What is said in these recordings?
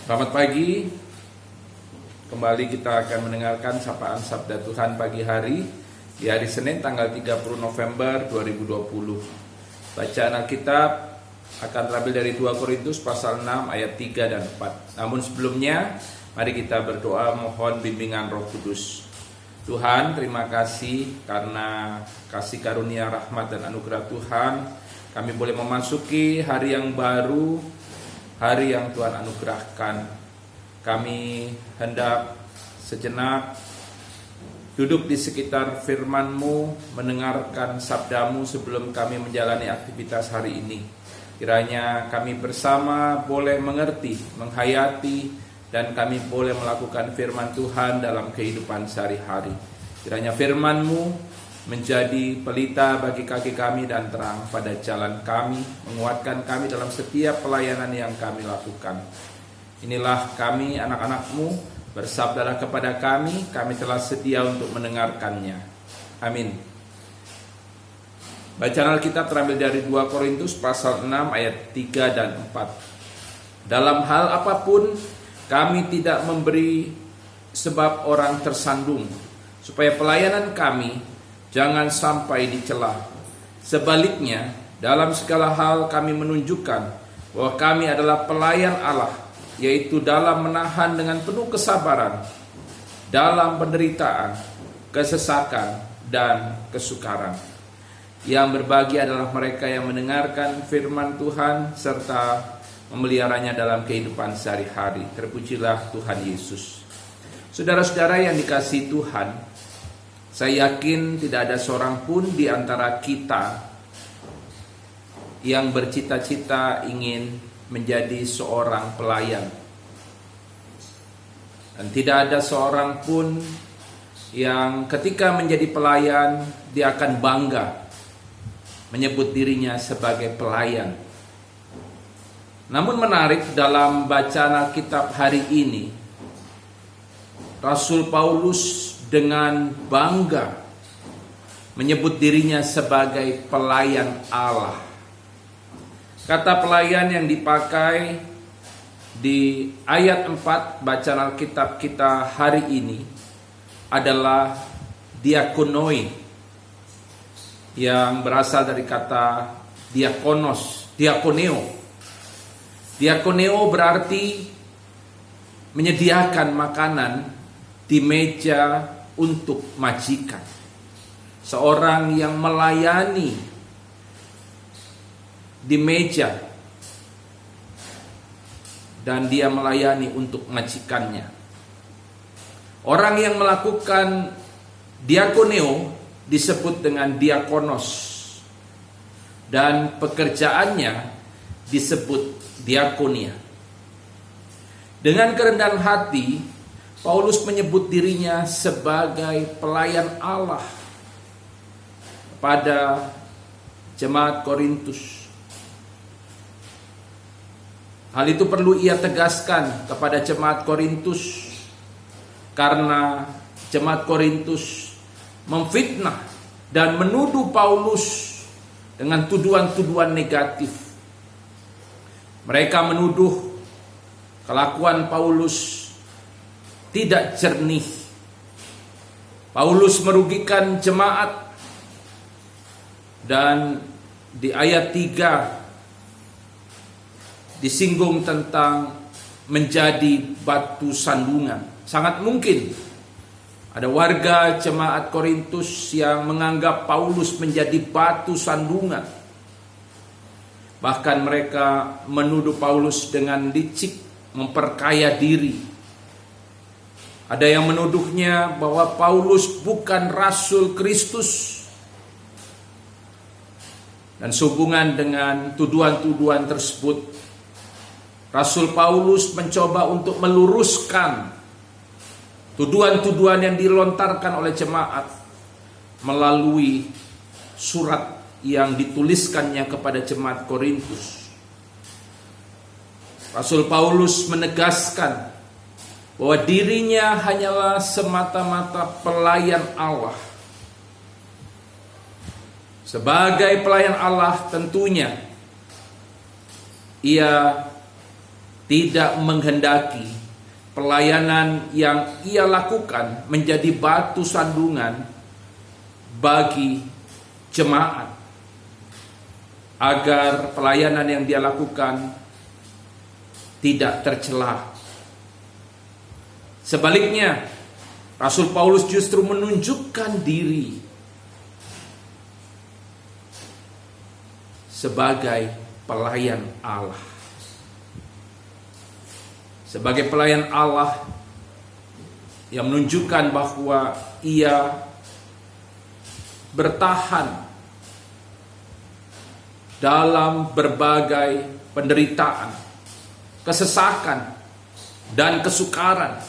Selamat pagi. Kembali kita akan mendengarkan sapaan Sabda Tuhan pagi hari di hari Senin tanggal 30 November 2020. Bacaan Alkitab akan terambil dari 2 Korintus pasal 6 ayat 3 dan 4. Namun sebelumnya, mari kita berdoa mohon bimbingan Roh Kudus. Tuhan, terima kasih karena kasih karunia, rahmat dan anugerah Tuhan, kami boleh memasuki hari yang baru, hari yang Tuhan anugerahkan. Kami hendak sejenak duduk di sekitar firman-Mu, mendengarkan sabda-Mu sebelum kami menjalani aktivitas hari ini. Kiranya kami bersama boleh mengerti, menghayati, dan kami boleh melakukan firman Tuhan dalam kehidupan sehari-hari. Kiranya firman-Mu menjadi pelita bagi kaki kami dan terang pada jalan kami, menguatkan kami dalam setiap pelayanan yang kami lakukan. Inilah kami anak-anak-Mu, bersabdalah kepada kami telah sedia untuk mendengarkannya. Amin. Bacaan Alkitab terambil dari 2 Korintus pasal 6 ayat 3 dan 4. Dalam hal apapun kami tidak memberi sebab orang tersandung, supaya pelayanan kami jangan sampai dicela. Sebaliknya, dalam segala hal kami menunjukkan bahwa kami adalah pelayan Allah, yaitu dalam menahan dengan penuh kesabaran, dalam penderitaan, kesesakan, dan kesukaran. Yang berbagi adalah mereka yang mendengarkan firman Tuhan serta memeliharanya dalam kehidupan sehari-hari. Terpujilah Tuhan Yesus. Saudara-saudara yang dikasihi Tuhan, saya yakin tidak ada seorang pun di antara kita yang bercita-cita ingin menjadi seorang pelayan. Dan tidak ada seorang pun yang ketika menjadi pelayan dia akan bangga menyebut dirinya sebagai pelayan. Namun menarik, dalam bacaan Alkitab hari ini, Rasul Paulus dengan bangga menyebut dirinya sebagai pelayan Allah. Kata pelayan yang dipakai di ayat 4 bacaan Alkitab kita hari ini adalah diakonoi, yang berasal dari kata diakonos, diakoneo. Diakoneo berarti menyediakan makanan di meja untuk majikan. Seorang yang melayani di meja dan dia melayani untuk majikannya. Orang yang melakukan diakoneo disebut dengan diakonos, dan pekerjaannya disebut diakonia. Dengan kerendahan hati, Paulus menyebut dirinya sebagai pelayan Allah pada jemaat Korintus. Hal itu perlu ia tegaskan kepada jemaat Korintus karena jemaat Korintus memfitnah dan menuduh Paulus dengan tuduhan-tuduhan negatif. Mereka menuduh kelakuan Paulus tidak jernih. Paulus merugikan jemaat, dan di ayat 3 disinggung tentang menjadi batu sandungan. Sangat mungkin ada warga jemaat Korintus yang menganggap Paulus menjadi batu sandungan. Bahkan mereka menuduh Paulus dengan licik memperkaya diri. Ada yang menuduhnya bahwa Paulus bukan Rasul Kristus. Dan sehubungan dengan tuduhan-tuduhan tersebut, Rasul Paulus mencoba untuk meluruskan tuduhan-tuduhan yang dilontarkan oleh jemaat melalui surat yang dituliskannya kepada jemaat Korintus. Rasul Paulus menegaskan bahwa dirinya hanyalah semata-mata pelayan Allah. Sebagai pelayan Allah tentunya ia tidak menghendaki pelayanan yang ia lakukan menjadi batu sandungan bagi jemaat, agar pelayanan yang dia lakukan tidak tercela. Sebaliknya, Rasul Paulus justru menunjukkan diri sebagai pelayan Allah. Sebagai pelayan Allah yang menunjukkan bahwa ia bertahan dalam berbagai penderitaan, kesesakan, dan kesukaran.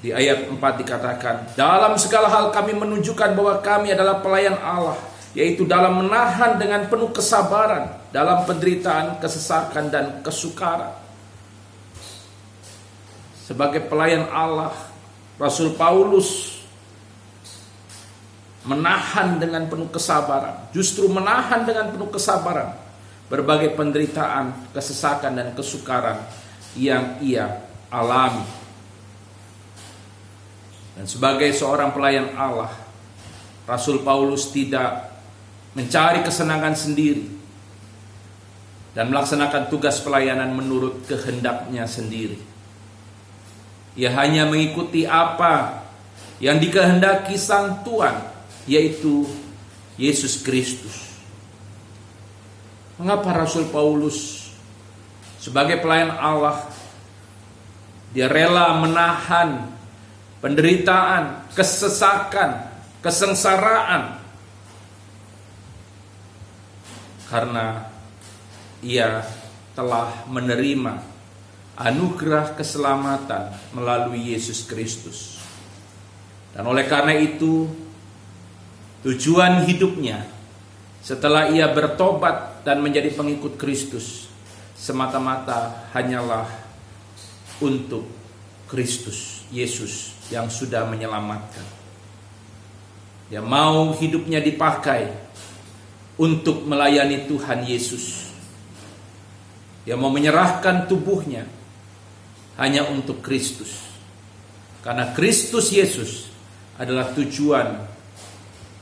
Di ayat 4 dikatakan, dalam segala hal kami menunjukkan bahwa kami adalah pelayan Allah, yaitu dalam menahan dengan penuh kesabaran dalam penderitaan, kesesakan, dan kesukaran. Sebagai pelayan Allah, Rasul Paulus menahan dengan penuh kesabaran, justru menahan dengan penuh kesabaran berbagai penderitaan, kesesakan, dan kesukaran yang ia alami. Dan sebagai seorang pelayan Allah, Rasul Paulus tidak mencari kesenangan sendiri dan melaksanakan tugas pelayanan menurut kehendaknya sendiri. Ia hanya mengikuti apa yang dikehendaki Sang Tuhan, yaitu Yesus Kristus. Mengapa Rasul Paulus sebagai pelayan Allah, dia rela menahan penderitaan, kesesakan, kesengsaraan? Karena ia telah menerima anugerah keselamatan melalui Yesus Kristus. Dan oleh karena itu, tujuan hidupnya setelah ia bertobat dan menjadi pengikut Kristus semata-mata hanyalah untuk Kristus Yesus yang sudah menyelamatkan. Dia mau hidupnya dipakai untuk melayani Tuhan Yesus. Dia mau menyerahkan tubuhnya hanya untuk Kristus. Karena Kristus Yesus adalah tujuan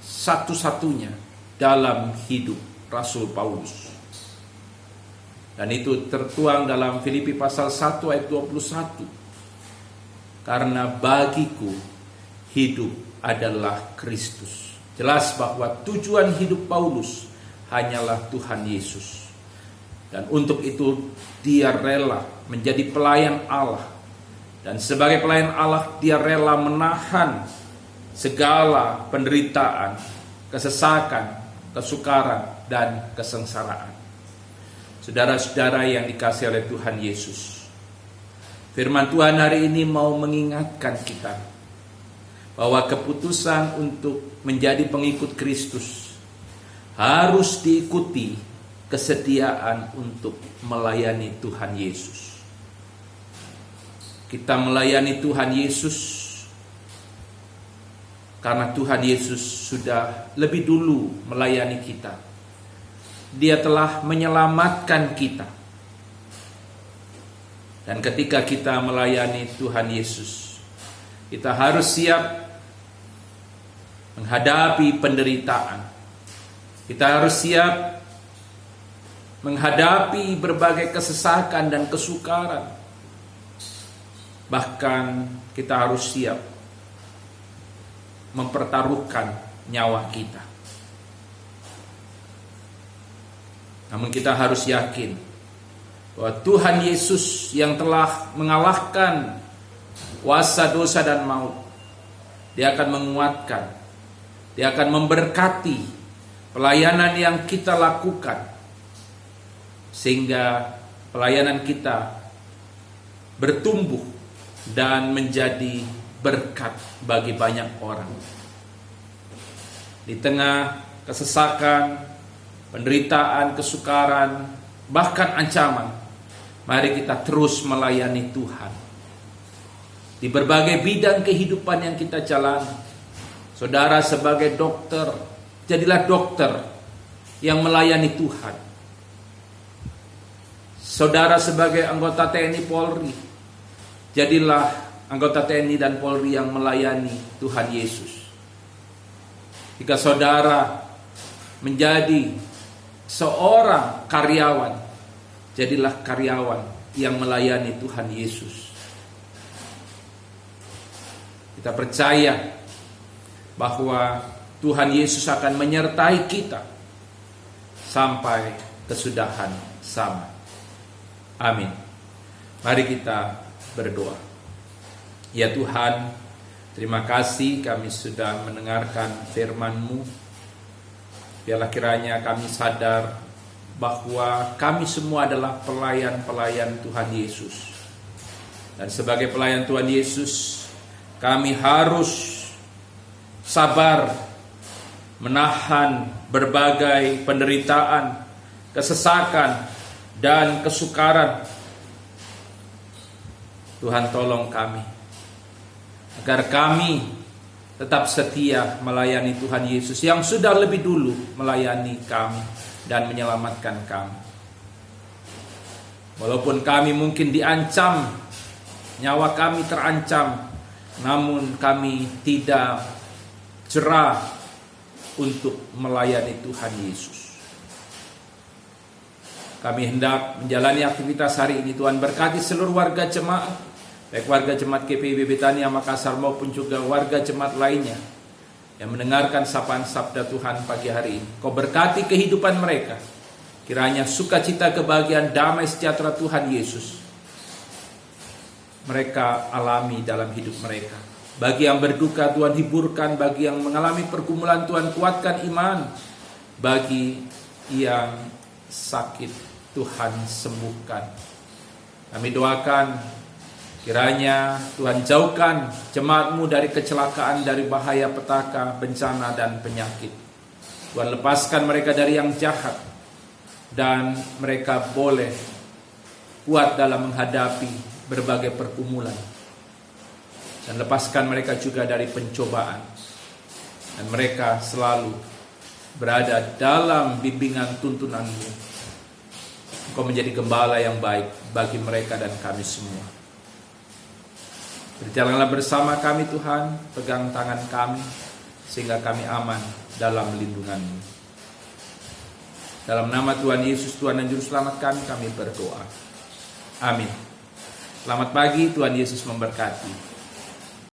satu-satunya dalam hidup Rasul Paulus. Dan itu tertuang dalam Filipi pasal 1 ayat 21. Karena bagiku hidup adalah Kristus. Jelas bahwa tujuan hidup Paulus hanyalah Tuhan Yesus. Dan untuk itu dia rela menjadi pelayan Allah. Dan sebagai pelayan Allah dia rela menahan segala penderitaan, kesesakan, kesukaran, dan kesengsaraan. Saudara-saudara yang dikasihi oleh Tuhan Yesus, firman Tuhan hari ini mau mengingatkan kita bahwa keputusan untuk menjadi pengikut Kristus harus diikuti kesediaan untuk melayani Tuhan Yesus. Kita melayani Tuhan Yesus karena Tuhan Yesus sudah lebih dulu melayani kita. Dia telah menyelamatkan kita. Dan ketika kita melayani Tuhan Yesus, kita harus siap menghadapi penderitaan. Kita harus siap menghadapi berbagai kesesakan dan kesukaran. Bahkan kita harus siap mempertaruhkan nyawa kita. Namun kita harus yakin bahwa Tuhan Yesus yang telah mengalahkan kuasa dosa dan maut, Dia akan menguatkan, Dia akan memberkati pelayanan yang kita lakukan, sehingga pelayanan kita bertumbuh dan menjadi berkat bagi banyak orang. Di tengah kesesakan, penderitaan, kesukaran, bahkan ancaman, mari kita terus melayani Tuhan. Di berbagai bidang kehidupan yang kita jalani. Saudara sebagai dokter, jadilah dokter yang melayani Tuhan. saudara sebagai anggota TNI Polri, jadilah anggota TNI dan Polri yang melayani Tuhan Yesus. Jika saudara menjadi seorang karyawan, jadilah karyawan yang melayani Tuhan Yesus. Kita percaya bahwa Tuhan Yesus akan menyertai kita sampai kesudahan zaman. Amin. Mari kita berdoa. Ya Tuhan, terima kasih kami sudah mendengarkan firman-Mu. Biarlah kiranya kami sadar bahwa kami semua adalah pelayan-pelayan Tuhan Yesus. Dan sebagai pelayan Tuhan Yesus, kami harus sabar menahan berbagai penderitaan, kesesakan, dan kesukaran. Tuhan tolong kami, agar kami tetap setia melayani Tuhan Yesus yang sudah lebih dulu melayani kami dan menyelamatkan kami. Walaupun kami mungkin diancam, nyawa kami terancam, namun kami tidak jerah untuk melayani Tuhan Yesus. Kami hendak menjalani aktivitas hari ini. Tuhan berkati seluruh warga jemaat, baik warga jemaat GPIB Betania Makassar maupun juga warga jemaat lainnya yang mendengarkan sapaan sabda Tuhan pagi hari ini. Kau berkati kehidupan mereka. Kiranya sukacita, kebahagiaan, damai sejahtera Tuhan Yesus mereka alami dalam hidup mereka. Bagi yang berduka Tuhan hiburkan, bagi yang mengalami pergumulan Tuhan kuatkan iman, bagi yang sakit Tuhan sembuhkan. Kami doakan kiranya Tuhan jauhkan jemaat-Mu dari kecelakaan, dari bahaya petaka, bencana dan penyakit. Tuhan lepaskan mereka dari yang jahat, dan mereka boleh kuat dalam menghadapi berbagai pergumulan. Dan lepaskan mereka juga dari pencobaan. Dan mereka selalu berada dalam bimbingan tuntunan-Mu. Engkau menjadi gembala yang baik bagi mereka dan kami semua. Berjalanlah bersama kami Tuhan, pegang tangan kami, sehingga kami aman dalam lindungan-Mu. Dalam nama Tuhan Yesus, Tuhan dan Juru Selamat kami berdoa. Amin. Selamat pagi, Tuhan Yesus memberkati.